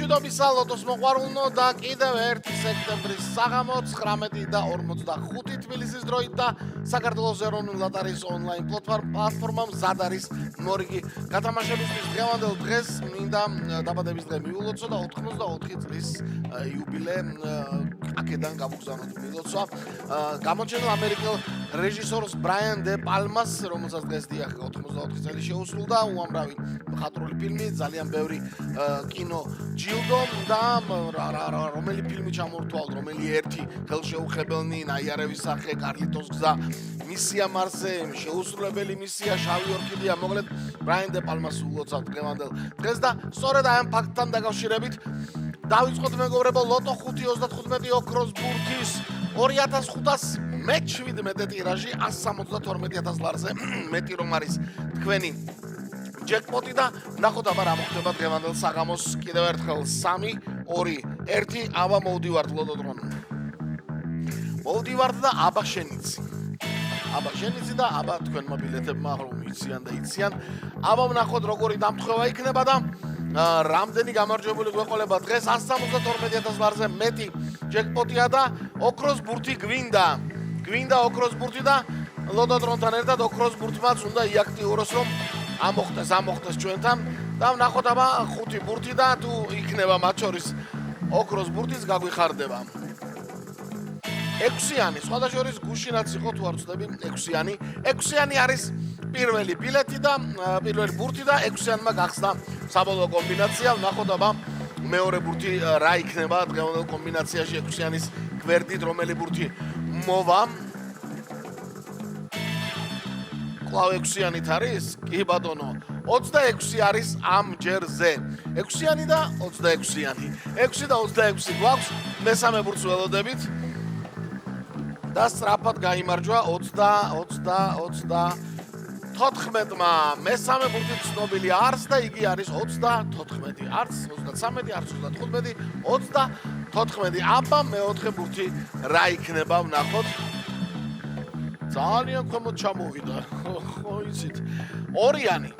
მშვიდობისა ლოტოს მოყვარულნო და კიდევ 1 სექტემბრის საღამო 19 და 45 თბილისის დროით და საქართველოს ეროვნული ლოტარიის ონლაინ პლატფორმამ მზად არის მორიგი გათამაშებისთვის დღევანდელ დღეს მინდა დაბადების დღე მიულოცო და 84 წლის იუბილე აქედან გავუგზავნოთ მილოცვა გამოჩენილ ამერიკელ რეჟისორს ბრაიან დე პალმას რომელსაც დღეს დიახ 84 წელი შეუსრულდა უამრავი მხატვრული ფილმი ძალიან ბევრი კინო ჯილდო და რომელი ფილმი ჩამორთვალ რომელი ერთი ხელშეუხებელნი ნაიარევის სახე კარლიტოს გზა მისია მარსე შეუსრულებელი მისია შავი ორქიდეა მოკლედ ბრაიან დე პალმას ულოცავთ დღევანდელ დღეს და სწორედ აი ამ ფაქტთან დაკავშირებით დავიწყოთ მეგობრებო ლოტო 5.35 ოქროს ბურთის 2517 ტირაჟი 172000 ლარზე მეტი რომ არის თქვენი ჯეკპოტი და ნახოთ აბა რა მოხდება დღევანდელ საღამოს კიდევ ერთხელ 3 2 1 აბა მოვდივართ ლოტოდრონ მოვდივართ და აბა შენიცი და აბა თქვენმა ბილეთებმა რომ იციან და იციან აბა ვნახოთ როგორი დამთხევა იქნება და რამდენი გამარჯვებული გვეყოლება დღეს 172000 ლარზე მეტი ჯეკპოტია და ოქროს ბურთი გვინდა ოქროს ბურთი და ლოტოდრონთან ერთად ოქროს ბურთმაც უნდა იაქტიუროს რომ ამოხდეს ჩვენთან და ვნახოთ აბა 5 ბურთი და თუ იქნება მათ შორის ოქროს ბურთის გაგვიხარდება 6-იანი სხვადასხვა გუშინაც იყო თუ არ ვცდები 6-იანი არის პირველი ბილეთი და პირველი ბურთი და 6-იანმა გახსნა საბოლოო კომბინაცია ვნახოთ აბა მეორე ბურთი რა იქნება დღევანდელ კომბინაციაში 6-იანის გვერდით რომელი ბურთი მოვა კлау 6-იანით არის? კი ბატონო. 26 არის ამ ჯერზე. 6-იანი და 26-იანი. 6 და 26 გვაქვს. მესამე ბურთს ველოდებით. და სწრაფად გაიმარჯვა 20-24-მა. მესამე ბურთი ცნობილი არც და იგი არის 34. არც 33, არც 35, 34. აბა მეოთხე ბურთი რა იქნება ვნახოთ. ძალიან ქვემოთ ჩამოვიდა. ხო იცით. 2-იანი.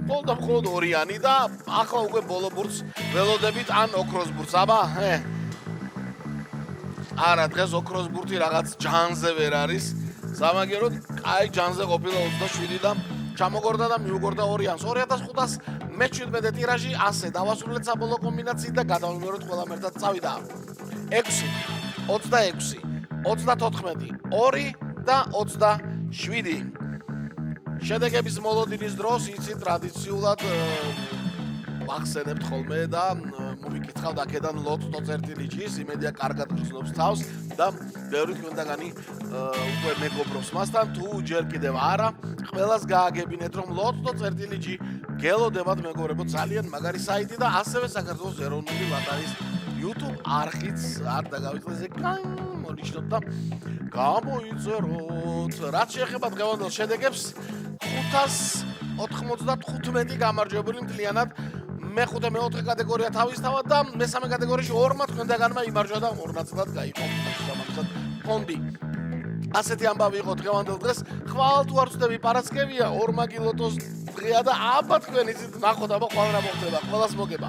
მხოლოდ 2-იანი და ახლა უკვე ბოლო ბურთს ველოდებით ან ოქროს ბურთს. აბა, არა, დღეს ოქროს ბურთი რაღაც ჯანზე ვერ არის. სამაგეროდ, კაი ჯანზე ყოფილა 27 და ჩამოგორდა და მიუგორდა 2-იანს. 2517 ტირაჟი, ასე დავასრულეთ საბოლოო კომბინაციით და გადავიმეროთ ყველამ ერთად წავიდა. 6, 26, 34, 2 და 27. შედეგების მოლოდინის დროს იცით ტრადიციულად ვახსენებთ ხოლმე და მომიკითხავთ აქედან ლოტო წერტილიჯის, იმედია კარგად გრძნობს თავს და ბევრი თქვენთაგანი უკვე მეგობრობს მასთან, თუ ჯერ კიდევ არა, ყველას გააგებინეთ რომ ლოტო წერტილიჯი გელოდებათ მეგობრებო ძალიან მაგარი საიტი და ასევე საქართველოს ეროვნული ლოტარიის YouTube არხიც არ დაგავიწყდეს მონიშნოთ და გამოიწეროთ. რაც შეეხება დღევანდელ შედეგებს 595 გამარჯვებული მთლიანად მეხუთე მეოთხე კატეგორია თავისთავად და მესამე კატეგორიაში ორმა თქვენთაგანმა იმარჯვა და ორ ნაწილად გაიყო ფონდი. ასეთი ამბავი იყო დღევანდელ დღეს. ხვალ თუ არ ვწდები პარასკევია, ორმაგი ლოტოს დღეა და აბა თქვენ იცით ნახოთ აბა ყველა რა მოხდება. ყველას მოგება.